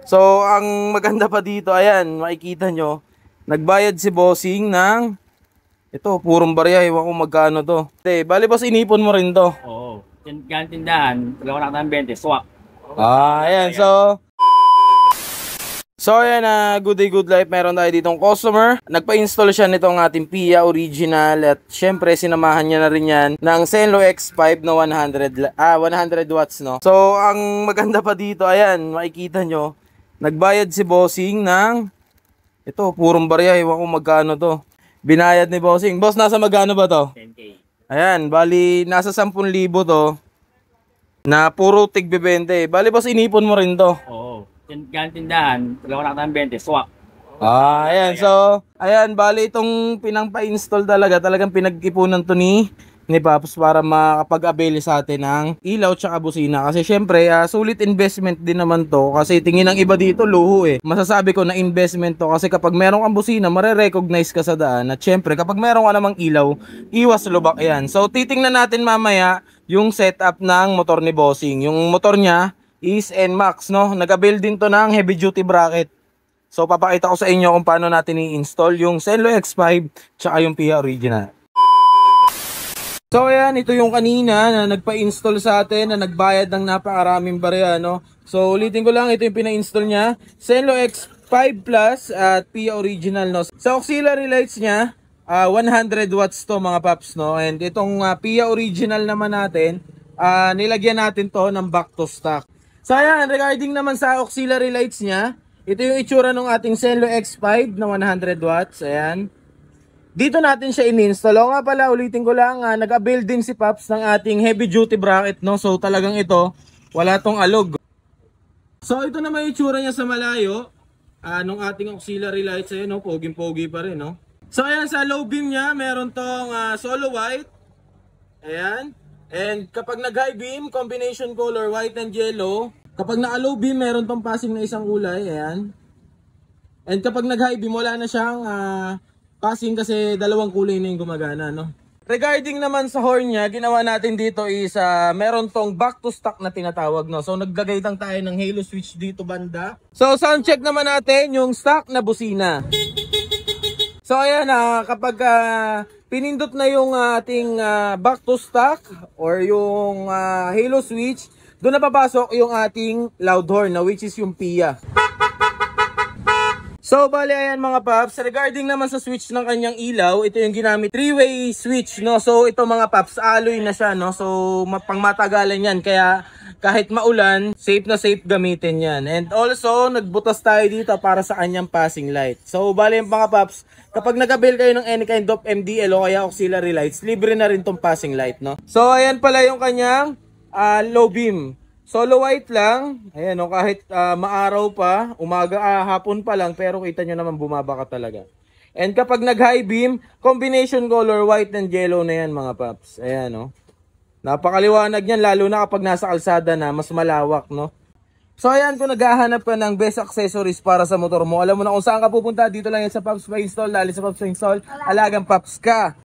So, ang maganda pa dito, ayan, makikita nyo, nagbayad si bossing ng, ito, purong barya, iwan ko magkano to. Bali boss, inipon mo rin to. Oo. Yan tindahan, pagkawa na ng 20, swak. Ayan, So ayan, good day, good life. Meron tayo ditong customer. Nagpa-install siya nitong ating Pia original. At syempre, sinamahan niya na rin yan ng Zenlo X5 na 100 watts, no? So, ang maganda pa dito, ayan, makikita nyo, nagbayad si bossing ng, ito, purong barya, iwan ko magkano to. Binayad ni bossing. Boss, nasa magkano ba to? 10K. Ayan, bali, nasa 10,000 to. Na puro tig-20. Bali, boss, inipon mo rin to. Oo. Yan tindahan, pagkawa na ng 20, swak. Ayan. So, ayan, bali itong pinang-pa-install talagang pinag-ipunan to ni Paps para makapag-avail sa atin ng ilaw tsaka busina. Kasi syempre, sulit investment din naman to. Kasi tingin ng iba dito, luho eh. Masasabi ko na investment to kasi kapag meron kang busina, mare-recognize ka sa daan. At syempre, kapag meron ka namang ilaw, iwas lubak yan. So, titingnan natin mamaya yung setup ng motor ni Bossing. Yung motor niya is NMAX, no? Nag-avail din to ng heavy duty bracket. So, papakita ko sa inyo kung paano natin i-install yung Zenlo X5 tsaka yung Pia original. So, ayan, ito yung kanina na nagpa-install sa atin na nagbayad ng napakaraming barya, no? So, ulitin ko lang, ito yung pina-install niya. Zenlo X5 Plus at Pia original, no? Sa auxiliary lights niya, 100 watts to mga paps, no? And itong Pia original naman natin, nilagyan natin to ng back to stock. So ayan, regarding naman sa auxiliary lights niya, ito yung itsura ng ating Zenlo X5 na 100 watts. Ayan. Dito natin siya in-install. O nga pala, ulitin ko lang, nag-avail din si Paps ng ating heavy duty bracket, no? So talagang ito, wala tong alog. So ito naman yung itsura niya sa malayo, nung ating auxiliary lights. Ayan, no? Poging-pogi pa rin, no? So ayan, sa low beam niya, meron tong solo white. Ayan. And kapag nag-high beam, combination color white and yellow. Kapag naka-low beam, meron tong passing na isang kulay. Ayan. And kapag nag-high beam, wala na siyang passing kasi dalawang kulay na yung gumagana, no? Regarding naman sa horn niya, ginawa natin dito is meron tong back to stock na tinatawag, no? So naggagaytang tayo ng halo switch dito banda. So sound check naman natin yung stock na busina. So ayan, kapag pinindot na yung ating back to stock or yung halo switch, doon na papasok yung ating loud horn, na which is yung Pia. So bali ayan mga paps, regarding naman sa switch ng kanyang ilaw, ito yung ginamit 3-way switch, no? So ito mga paps, alloy na siya, no? So pangmatagalan yan, kaya kahit maulan, safe na safe gamitin yan. And also, nagbutas tayo dito para sa kanyang passing light. So bali mga paps, kapag nag-avail kayo ng any kind of MDL o kaya auxiliary lights, libre na rin tong passing light, no? So ayan pala yung kanyang low beam. Solo white lang. Ayan, no, kahit maaraw pa, umaga, hapon pa lang, pero kita nyo naman bumaba ka talaga. And kapag nag-high beam, combination color white and yellow na yan mga paps. Ayan, no. Napakaliwanag yan, lalo na kapag nasa kalsada na, mas malawak, no. So ayan, kung naghahanap ka ng best accessories para sa motor mo, alam mo na kung saan ka pupunta, dito lang yan sa Paps Pa Install. Dali sa Paps Pa Install, alagang Paps ka.